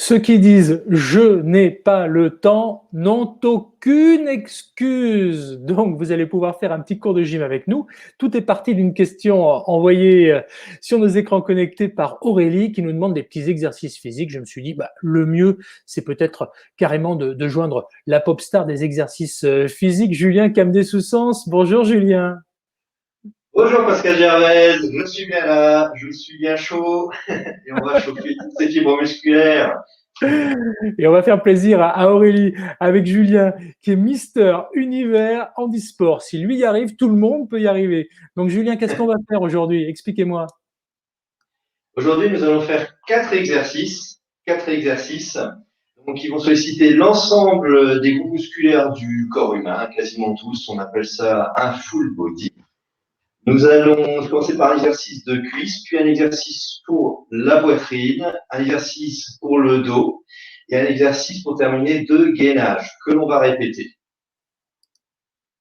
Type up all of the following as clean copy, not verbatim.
Ceux qui disent je n'ai pas le temps n'ont aucune excuse. Donc, vous allez pouvoir faire un petit cours de gym avec nous. Tout est parti d'une question envoyée sur nos écrans connectés par Aurélie qui nous demande des petits exercices physiques. Je me suis dit, le mieux, c'est peut-être carrément de joindre la pop star des exercices physiques, Julien Camdé-Soussens. Bonjour Julien. Bonjour Pascal Gervais, je suis bien là, je suis bien chaud et on va chauffer toutes ces fibres musculaires. Et on va faire plaisir à Aurélie avec Julien, qui est Mister Univers Handisport. Si lui y arrive, tout le monde peut y arriver. Donc Julien, qu'est-ce qu'on va faire aujourd'hui? Expliquez-moi. Aujourd'hui, nous allons faire quatre exercices donc, qui vont solliciter l'ensemble des groupes musculaires du corps humain, quasiment tous. On appelle ça un full body. Nous allons commencer par un exercice de cuisse, puis un exercice pour la poitrine, un exercice pour le dos et un exercice pour terminer de gainage que l'on va répéter.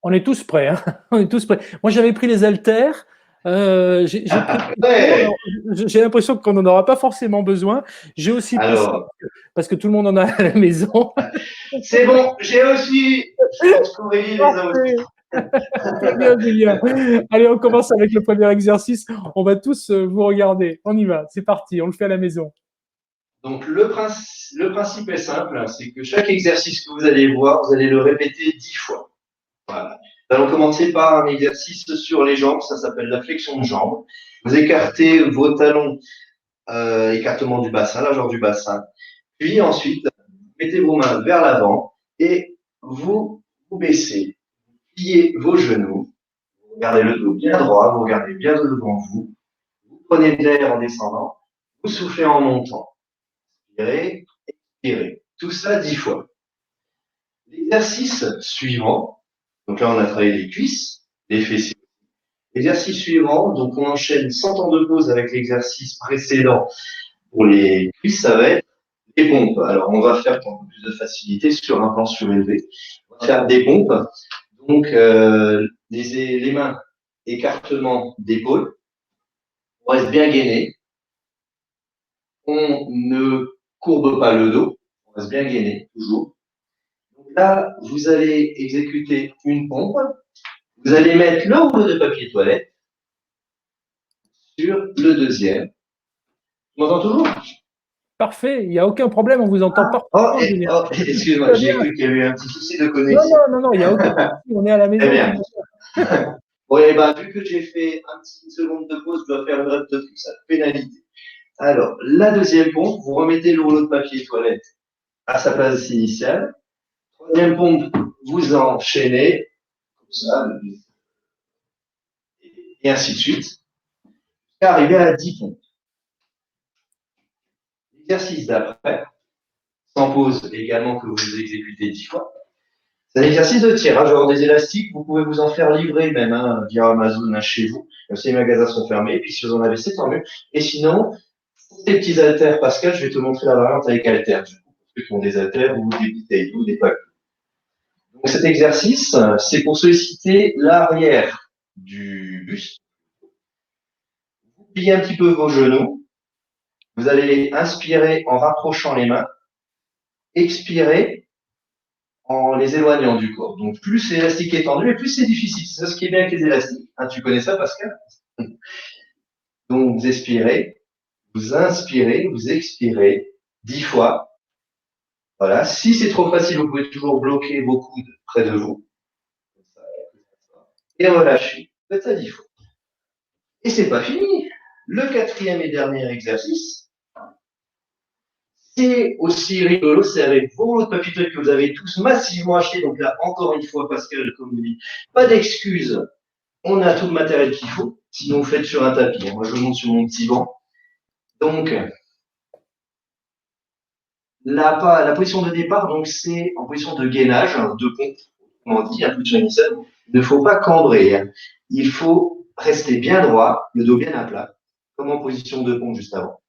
On est tous prêts, hein. On est tous prêts. Moi, j'avais pris les haltères. J'ai pris Ouais. j'ai l'impression qu'on n'en aura pas forcément besoin. J'ai aussi pris ça Alors, parce que tout le monde en a à la maison. c'est bon, j'ai aussi. Je pense qu'Aurélie les a aussi. Parfait. Très bien, Julien. Allez, on commence avec le premier exercice. On va tous vous regarder. On y va. C'est parti. On le fait à la maison. Donc, le principe est simple, c'est que chaque exercice que vous allez voir, vous allez le répéter 10 fois. Voilà. Nous allons commencer par un exercice sur les jambes, ça s'appelle la flexion de jambes. Vous écartez vos talons, écartement du bassin, largeur du bassin. Puis ensuite, mettez vos mains vers l'avant et vous baissez. Pliez vos genoux. Vous regardez le dos bien droit, vous regardez bien devant vous. Vous prenez de l'air en descendant. Vous soufflez en montant. Expirez, expirez. Tout ça 10 fois. L'exercice suivant, donc là on a travaillé les cuisses, les fessiers. L'exercice suivant, donc on enchaîne sans temps de pause avec l'exercice précédent pour les cuisses, ça va être des pompes. Alors on va faire pour un peu plus de facilité sur un plan surélevé. On va faire des pompes, donc les mains, écartement d'épaule, on reste bien gainé, on ne courbe pas le dos, on reste bien gainé toujours. Donc là, vous allez exécuter une pompe. Vous allez mettre le rouleau de papier toilette sur le deuxième. Tu m'entends toujours? Parfait. Il n'y a aucun problème. On vous entend parfaitement, Julien. Excuse-moi, Très j'ai bien. cru qu'il y avait eu un petit souci de Non, connexion. non, non, non. Il n'y a aucun souci. On est à la Très maison. Tout bien. va bien. Oui, bah, vu que j'ai fait un petit seconde de pause, je dois faire une rep de tout ça. Pénalité. Alors, la deuxième pompe, vous remettez le rouleau de papier toilette à sa place initiale. Troisième pompe, vous enchaînez, comme ça, et ainsi de suite, jusqu'à arriver à 10 pompes. L'exercice d'après, sans pause également que vous exécutez 10 fois, c'est un exercice de tirage. Alors, des élastiques, vous pouvez vous en faire livrer même via Amazon chez vous. Comme ça, les magasins sont fermés. Et puis, si vous en avez, c'est tant mieux. Et sinon, pour tes petits haltères, Pascal, je vais te montrer la variante avec haltères. Du coup, pour ceux qui ont des haltères ou des bouteilles ou des packs. Donc, cet exercice, c'est pour solliciter l'arrière du buste. Vous pliez un petit peu vos genoux. Vous allez inspirer en rapprochant les mains. Expirer en les éloignant du corps. Donc, plus l'élastique est tendu, et plus c'est difficile. C'est ça ce qui est bien avec les élastiques. Hein, tu connais ça, Pascal? Donc, vous expirez, vous inspirez, vous expirez 10 fois. Voilà. Si c'est trop facile, vous pouvez toujours bloquer vos coudes près de vous. Et relâchez. Faites ça 10 fois. Et c'est pas fini. Le quatrième et dernier exercice, c'est aussi rigolo, c'est avec vos rouleaux de papier toilette que vous avez tous massivement acheté. Donc là, encore une fois, Pascal, comme vous dit, pas d'excuses. On a tout le matériel qu'il faut. Sinon, vous faites sur un tapis. Moi, je monte sur mon petit banc. Donc, la position de départ, donc, c'est en position de gainage, de pompe, comme on dit, un peu de initiale. Il ne faut pas cambrer. Il faut rester bien droit, le dos bien à plat, comme en position de pompe juste avant.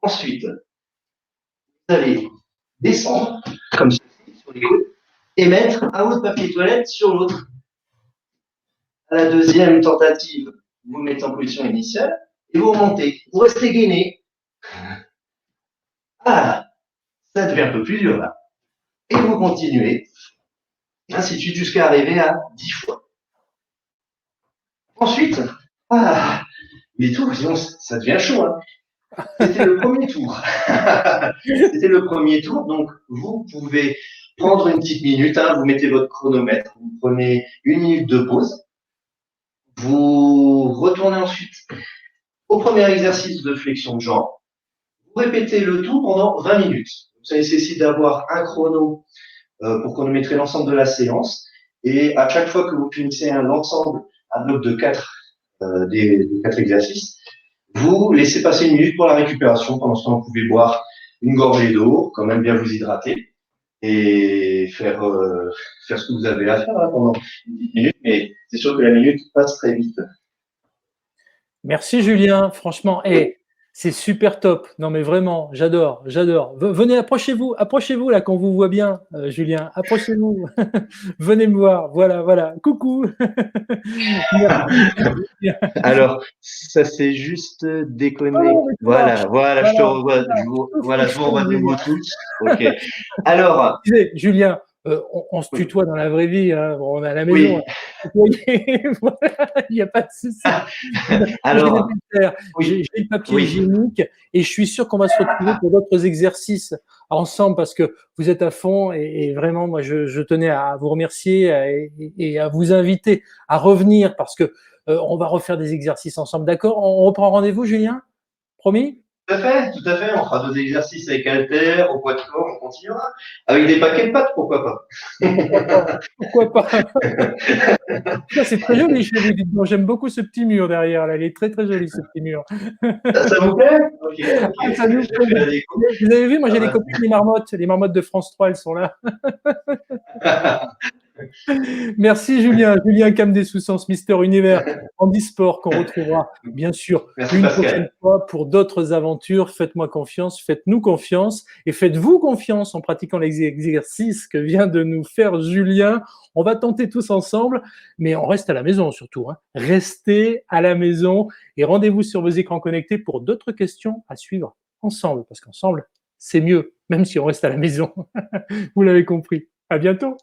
Ensuite, vous allez descendre, comme ceci, sur les coudes, et mettre un rouleau de papier toilette sur l'autre. À la deuxième tentative, vous mettez en position initiale et vous remontez. Vous restez gainé. Ah, ça devient un peu plus dur là. Et vous continuez, ainsi de suite, jusqu'à arriver à 10 fois. Ensuite, les tours, sinon, ça devient chaud. Hein. C'était le premier tour. C'était le premier tour, donc vous pouvez prendre une petite minute, hein, vous mettez votre chronomètre, vous prenez une minute de pause, vous retournez ensuite au premier exercice de flexion de jambes, vous répétez le tout pendant 20 minutes. Ça nécessite d'avoir un chrono pour chronométrer l'ensemble de la séance, et à chaque fois que vous finissez l'ensemble, un bloc de 4 des 4 exercices, vous laissez passer une minute pour la récupération. Pendant ce temps, vous pouvez boire une gorgée d'eau, quand même bien vous hydrater, et faire ce que vous avez à faire hein, pendant une petite minute, mais c'est sûr que la minute passe très vite. Merci Julien, franchement, c'est super top. Non mais vraiment, j'adore, j'adore. Venez, approchez-vous là qu'on vous voit bien, Julien. Approchez-vous. Venez me voir. Voilà, voilà. Coucou. Alors, ça c'est juste déconné. Oh, mais ça marche. Voilà, je te revois, je vous revois de nouveau tous. Ok. Alors, Julien, on se tutoie dans la vraie vie, hein. Bon, on est à la maison. oui. Voilà, il n'y a pas de souci. Alors, j'ai le papier hygiénique et je suis sûr qu'on va se retrouver pour d'autres exercices ensemble parce que vous êtes à fond et vraiment, moi, je tenais à vous remercier et à vous inviter à revenir parce que on va refaire des exercices ensemble. D'accord? On reprend rendez-vous, Julien? Promis? Tout à fait. On fera 2 exercices avec haltères, au poids de corps, on continuera. Avec des paquets de pâtes, pourquoi pas? Pourquoi pas? Ça, c'est très joli chez vous, dites donc. J'aime beaucoup ce petit mur derrière, là. Il est très, très joli, ce petit mur. Ça vous plaît? Ok. Ça nous plaît. Vous avez vu, moi, j'ai les copies des marmottes. Les marmottes de France 3, elles sont là. Merci Julien, Julien Camdessous-Sens, Mister Univers Handisport qu'on retrouvera bien sûr une prochaine fois pour d'autres aventures. Faites-moi confiance, faites-nous confiance et faites-vous confiance en pratiquant les exercices que vient de nous faire Julien. On va tenter tous ensemble, mais on reste à la maison surtout. Hein. Restez à la maison et rendez-vous sur vos écrans connectés pour d'autres questions à suivre ensemble, parce qu'ensemble, c'est mieux, même si on reste à la maison. Vous l'avez compris. À bientôt.